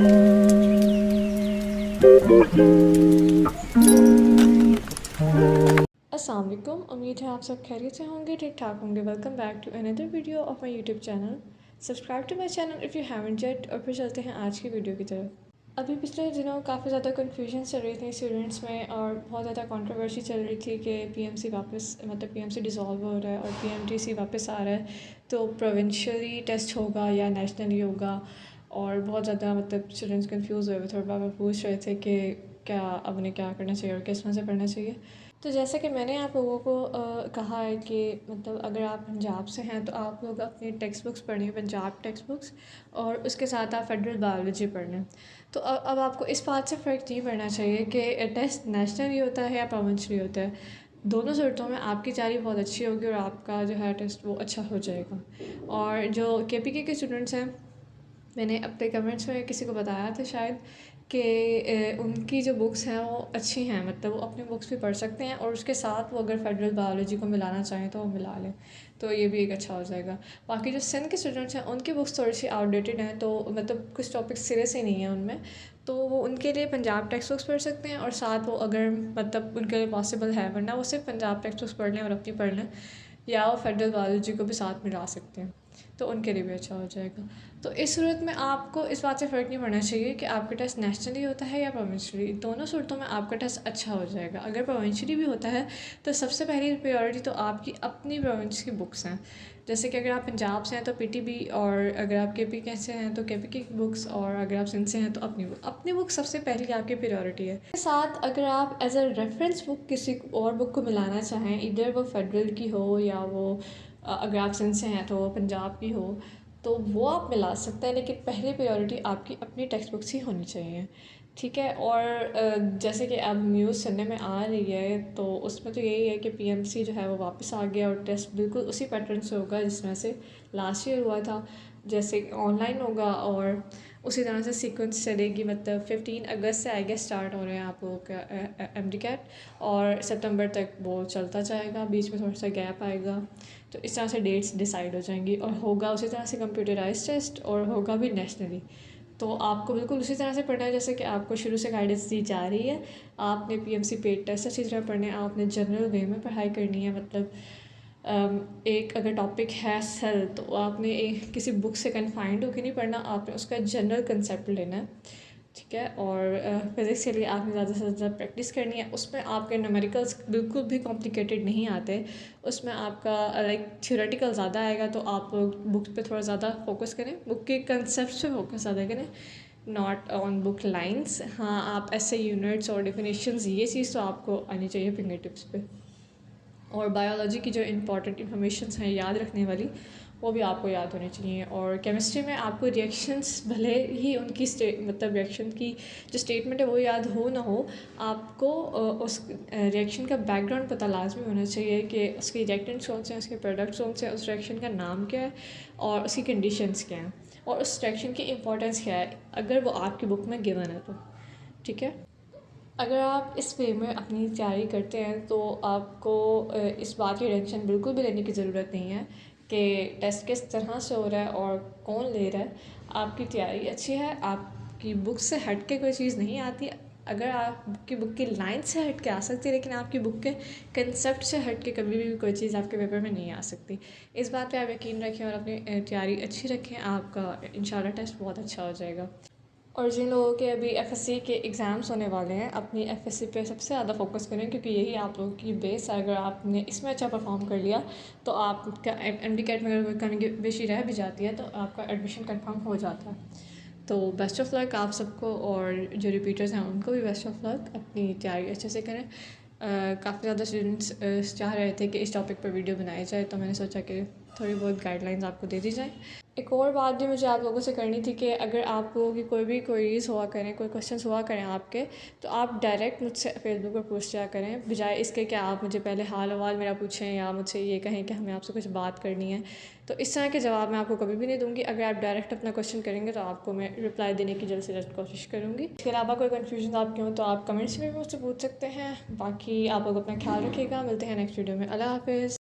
अस्सलाम वालेकुम। उम्मीद है आप सब खैरियत से होंगे, ठीक ठाक होंगे। Welcome back to another video of my YouTube channel. Subscribe to my channel if you haven't yet. और फिर चलते हैं आज की वीडियो की तरफ। अभी पिछले दिनों काफ़ी ज़्यादा कन्फ्यूजन चल रही थी स्टूडेंट्स में, और बहुत ज़्यादा कंट्रोवर्सी चल रही थी कि पीएमसी वापस पीएमसी डिज़ोल्व हो रहा है और पीएमटीसी वापस आ रहा है, तो प्रोविंशियली टेस्ट होगा या नेशनली होगा। और बहुत ज़्यादा स्टूडेंट्स कंफ्यूज हुए थे, बार बार पूछ रहे थे कि क्या अब उन्हें क्या करना चाहिए और किस में से पढ़ना चाहिए। तो जैसे कि मैंने आप लोगों को कहा है कि अगर आप पंजाब से हैं तो आप लोग अपनी टेक्स्ट बुक्स पढ़ें, पंजाब टेक्स्ट बुक्स, और उसके साथ आप फेडरल बायोलॉजी पढ़ें। तो अब आपको इस बात से फ़र्क नहीं पड़ना चाहिए कि टेस्ट नेशनली होता है या प्रोविंशियली होता है। दोनों सूरतों में आपकी तैयारी बहुत अच्छी होगी और आपका जो है टेस्ट वो अच्छा हो जाएगा। और जो केपीके के स्टूडेंट्स हैं, मैंने अपने कमेंट्स में किसी को बताया था शायद कि उनकी जो बुक्स हैं वो अच्छी हैं, वो अपनी बुक्स भी पढ़ सकते हैं और उसके साथ वो अगर फेडरल बायोलॉजी को मिलाना चाहें तो वो मिला लें, तो ये भी एक अच्छा हो जाएगा। बाकी जो सिंध के स्टूडेंट्स हैं उनकी बुक्स थोड़ी सी आउटडेटेड हैं, तो कुछ टॉपिक्स सिरे से नहीं हैं उनमें, तो वो उनके लिए पंजाब टेक्स्ट बुक्स पढ़ सकते हैं। और साथ वो अगर उनके लिए पॉसिबल है, वरना वो सिर्फ पंजाब टेक्स्ट बुक्स पढ़ लें और अपनी पढ़ लें, या वो फेडरल बायोलॉजी को भी साथ मिला सकते हैं, तो उनके लिए भी अच्छा हो जाएगा। तो इस सूरत में आपको इस बात से फ़र्क नहीं पड़ना चाहिए कि आपका टेस्ट नेशनली होता है या प्रोविंशियली। दोनों सूरतों में आपका टेस्ट अच्छा हो जाएगा। अगर प्रोविंशियली भी होता है तो सबसे पहली प्रायोरिटी तो आपकी अपनी प्रोविंस की बुक्स हैं। जैसे कि अगर आप पंजाब से हैं तो पीटीबी, और अगर आप केपी से हैं तो केपी की बुक्स, और अगर आप सिंध से हैं तो अपनी बुक सबसे पहली आपकी प्रायोरिटी है। इसके साथ अगर आप एज अ रेफरेंस बुक किसी और बुक को मिलाना चाहें, इधर वो फेडरल की हो या वो अगर आप सिंध से हैं तो पंजाब की हो, तो वो आप मिला सकते हैं, लेकिन पहली प्रायोरिटी आपकी अपनी टेक्स्ट बुक्स ही होनी चाहिए, ठीक है। और जैसे कि अब न्यूज़ सुनने में आ रही है तो उसमें तो यही है कि पीएमसी जो है वो वापस आ गया और टेस्ट बिल्कुल उसी पैटर्न से होगा जिसमें से लास्ट ईयर हुआ था। जैसे ऑनलाइन होगा और उसी तरह से सीक्वेंस चलेगी। 15 अगस्त से आई गेस स्टार्ट हो रहे हैं आप लोगों का एमडीकैट, और सितंबर तक वो चलता जाएगा, बीच में थोड़ा सा गैप आएगा। तो इस तरह से डेट्स डिसाइड हो जाएंगी और होगा उसी तरह से कंप्यूटराइज टेस्ट, और होगा भी नेशनली। तो आपको बिल्कुल उसी तरह से पढ़ना है जैसे कि आपको शुरू से गाइडेंस दी जा रही है। आपने पीएमसी पेड टेस्ट अच्छी तरह पढ़ने हैं, आपने जनरल वे में पढ़ाई करनी है। एक अगर टॉपिक है सेल, तो आपने एक किसी बुक से कन्फाइंड होकर नहीं पढ़ना, आपने उसका जनरल कंसेप्ट लेना है, ठीक है। और फिज़िक्स के लिए आपने ज़्यादा से ज़्यादा प्रैक्टिस करनी है। उसमें आपके न्यूमेरिकल्स बिल्कुल भी कॉम्प्लिकेटेड नहीं आते, उसमें आपका लाइक थ्योरेटिकल ज़्यादा आएगा। तो आप बुक्स पे थोड़ा ज़्यादा फोकस करें, बुक के कंसेप्ट पे फोकस ज़्यादा करें, नॉट ऑन बुक लाइन्स। हाँ, आप ऐसे यूनिट्स और डिफिनेशंस, ये चीज़ तो आपको आनी चाहिए फिंगर टिप्स पे। और बायोलॉजी की जो इंपॉर्टेंट इन्फॉर्मेशंस हैं याद रखने वाली, वो भी आपको याद होनी चाहिए। और केमिस्ट्री में आपको रिएक्शंस भले ही उनकी रिएक्शन की जो स्टेटमेंट है वो याद हो ना हो, आपको उस रिएक्शन का बैकग्राउंड पता लाजमी होना चाहिए कि उसके रिएक्टेंट्स कौन से हैं, उसके प्रोडक्ट्स कौन से हैं, उस रिएक्शन का नाम क्या है और उसकी कंडीशंस क्या हैं, और उस रिएक्शन की इंपॉर्टेंस क्या है, अगर वो आपकी बुक में गिवन है तो, ठीक है। अगर आप इस वे में अपनी तैयारी करते हैं तो आपको इस बात की टेंशन बिल्कुल भी लेने की ज़रूरत नहीं है कि टेस्ट किस तरह से हो रहा है और कौन ले रहा है। आपकी तैयारी अच्छी है, आपकी बुक से हट के कोई चीज़ नहीं आती। अगर आपकी बुक की लाइन से हट के आ सकती है, लेकिन आपकी बुक के कंसेप्ट से हट के कभी भी कोई चीज़ आपके पेपर में नहीं आ सकती। इस बात पे आप यकीन रखें और अपनी तैयारी अच्छी रखें, आपका इंशाल्लाह टेस्ट बहुत अच्छा हो जाएगा। और जिन लोगों के अभी एफएससी के एग्ज़ाम्स होने वाले हैं, अपनी एफएससी पे सबसे ज़्यादा फोकस करें, क्योंकि यही आप लोगों की बेस है। अगर आपने इसमें अच्छा परफॉर्म कर लिया तो आपका एमडीकैट में अगर कमी बेशी रह भी जाती है तो आपका एडमिशन कंफर्म हो जाता है। तो बेस्ट ऑफ़ लक आप सबको, और जो रिपीटर्स हैं उनको भी बेस्ट ऑफ़ लक। अपनी तैयारी अच्छे से करें। काफ़ी ज़्यादा स्टूडेंट्स चाह रहे थे कि इस टॉपिक पर वीडियो बनाई जाए, तो मैंने सोचा कि थोड़ी बहुत गाइडलाइंस आपको दे दी जाए। एक और बात भी मुझे आप लोगों से करनी थी कि अगर आप लोगों की कोई भी क्वेरीज हुआ करें, कोई क्वेश्चंस हुआ करें आपके, तो आप डायरेक्ट मुझसे फेसबुक पर पूछ लिया करें, बजाय इसके कि आप मुझे पहले हाल अहवाल मेरा पूछें या मुझसे ये कहें कि हमें आपसे कुछ बात करनी है। तो इस तरह के जवाब मैं आपको कभी भी नहीं दूँगी। अगर आप डायरेक्ट अपना क्वेश्चन करेंगे तो आपको मैं रिप्लाई देने की जल्द से जल्द कोशिश करूँगी। इसके अलावा कोई कन्फ्यूजन आपके हो तो आप कमेंट्स में भी मुझसे पूछ सकते हैं। बाकी आप लोग अपना ख्याल रखिएगा, मिलते हैं नेक्स्ट वीडियो में। अल्लाह हाफ़िज़।